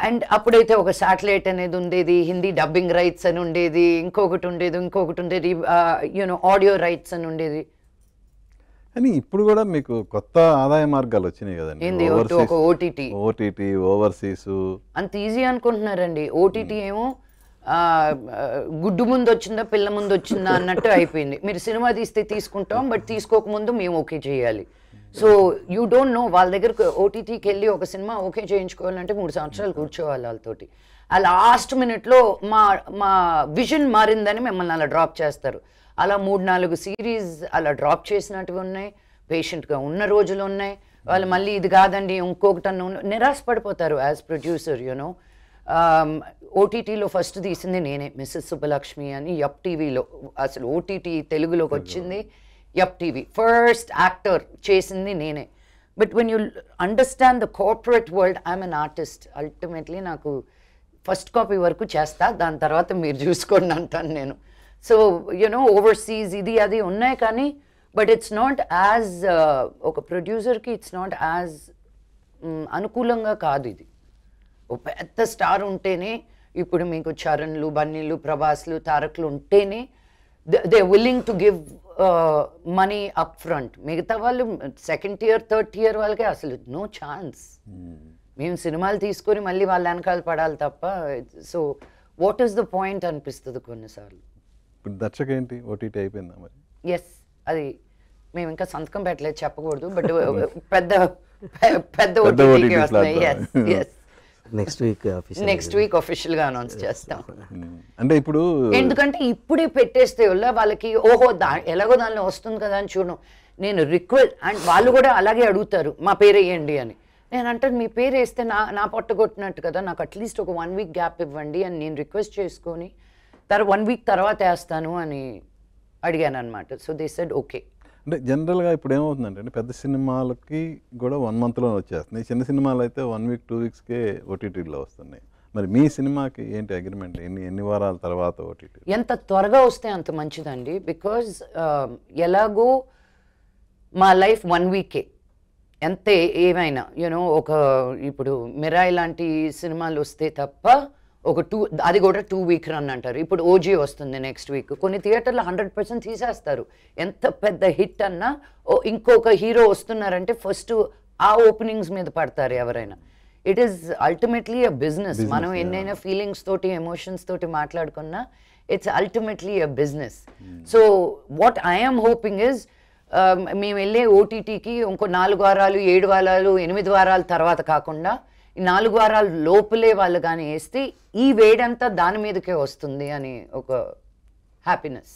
And అప్పుడైతే ఒక satellite అనేది ఉండేది, హిందీ డబ్బింగ్ రైట్స్ అని ఉండేది, ఇంకొకటి ఉండేది యూనో ఆడియో రైట్స్ అని ఉండేది. కానీ ఇప్పుడు కూడా మీకు కొత్త ఆదాయ మార్గాలు వచ్చినాయి కదండి. ఏంది ఒక ఓటీటీ ఓవర్సీస్ అంత ఈజీ అనుకుంటున్నారండి. ఓటీటీ ఏమో గుడ్డు ముందు వచ్చిందా పిల్ల ముందు వచ్చిందా అన్నట్టు అయిపోయింది. మీరు సినిమా తీస్తే తీసుకుంటాం, బట్ తీసుకోకముందు మేము ఓకే చేయాలి. సో యూ డోంట్ నో, వాళ్ళ దగ్గరకు ఓటీటీకి వెళ్ళి ఒక సినిమా ఓకే చేయించుకోవాలంటే 3 సంవత్సరాలు కూర్చోవాలి వాళ్ళతోటి. ఆ లాస్ట్ మినిట్లో మా విజన్ మారిందని మిమ్మల్ని అలా డ్రాప్ చేస్తారు. అలా 3-4 సిరీస్ అలా డ్రాప్ చేసినట్టుగా ఉన్నాయి. పేషెంట్గా ఉన్న రోజులు ఉన్నాయి. వాళ్ళు మళ్ళీ ఇది కాదండి ఇంకొకటన్నా నిరాశ పడిపోతారు యాజ్ ప్రొడ్యూసర్. యూనో ఓటీటీలో ఫస్ట్ తీసింది నేనే, మిస్సెస్ సుబ్బలక్ష్మి అని. యప్ టీవీలో అసలు ఓటీటీ తెలుగులోకి వచ్చింది యప్ టీవీ. ఫస్ట్ యాక్టర్ చేసింది నేనే. But when you understand the corporate world, I'm an artist. Ultimately నాకు ఫస్ట్ కాపీ వరకు చేస్తా, దాని తర్వాత మీరు చూసుకోండి అంటాను నేను. సో యూనో ఓవర్సీస్ ఇది అది ఉన్నాయి కానీ, బట్ ఇట్స్ నాట్ యాజ్ ఒక ప్రొడ్యూసర్కి ఇట్స్ నాట్ యాజ్ అనుకూలంగా కాదు ఇది. ఒక పెద్ద స్టార్ ఉంటేనే, ఇప్పుడు మీకు చరణ్లు, బన్నీలు, ప్రభాస్లు, తారక్లు ఉంటేనే they willing to give money up front. మిగతా వాళ్ళు సెకండ్ టియర్ థర్డ్ టియర్ వాళ్ళకే అసలు నో ఛాన్స్. మేము సినిమాలు తీసుకొని మళ్ళీ వాళ్ళ వెనకాల పడాలి తప్ప. So what is the point అనిపిస్తుంది కొన్నిసార్లు. ఇప్పుడు దర్శక ఏంటి ఓటీటీ అయిపోయిందా మరి? ఎస్, అది మేము ఇంకా సంతకం పెట్టలేదు, చెప్పకూడదు, బట్ పెద్ద ఓటీటీకి వస్తున్నాయి. నెక్స్ట్ వీక్ అఫీషియల్ గా అనౌన్స్ చేస్తాం. అంటే ఇప్పుడు ఎందుకంటే ఇప్పుడే పెట్టేస్తే వాళ్ళకి ఓహో ఎలాగో దానిలో వస్తుంది కదా అని చూడడం. నేను రిక్వెస్ట్, అండ్ వాళ్ళు కూడా అలాగే అడుగుతారు మా పేరు వేయండి అని. నేను అంటాను మీ పేరు వేస్తే నా పొట్ట కొట్టినట్టు కదా, నాకు అట్లీస్ట్ ఒక 1 వీక్ గ్యాప్ ఇవ్వండి అని నేను రిక్వెస్ట్ చేసుకొని 1 వీక్ తర్వాత వేస్తాను అని అడిగాను అనమాట. So they said okay. అంటే జనరల్గా ఇప్పుడు ఏమవుతుందంటే పెద్ద సినిమాలకి కూడా 1 monthలో వచ్చేస్తున్నాయి. చిన్న సినిమాలు అయితే 1 week 2 weeksకే ఓటీటీలో వస్తున్నాయి. మరి మీ సినిమాకి ఏంటి అగ్రిమెంట్? ఎన్ని వారాల తర్వాత ఓటీటీ? ఎంత త్వరగా వస్తే అంత మంచిదండి. బికాజ్ ఎలాగో మా లైఫ్ 1 week ఎంత ఏమైనా యూనో ఇప్పుడు మిరాయి లాంటి సినిమాలు వస్తే తప్ప అది కూడా 2 week రన్ అంటారు. ఇప్పుడు ఓజీ వస్తుంది నెక్స్ట్ వీక్. కొన్ని థియేటర్లో 100% తీసేస్తారు. ఎంత పెద్ద హిట్ అన్నా ఇంకొక హీరో వస్తున్నారంటే ఫస్ట్ ఆ ఓపెనింగ్స్ మీద పడతారు ఎవరైనా. It is ultimately a business. మనం ఎన్నైనా ఫీలింగ్స్ తోటి ఎమోషన్స్ తోటి మాట్లాడుకున్నా it's ultimately a business. So what I'm hoping is మేము వెళ్ళే ఓటీటీకి ఇంకో 4 వారాలు 7 వారాలు 8 వారాల తర్వాత కాకుండా ఈ 4 వారాల లోపలే వాళ్ళు కానీ వేస్తే ఈ వేడంతా దాని మీదకే వస్తుంది అని ఒక హ్యాపీనెస్.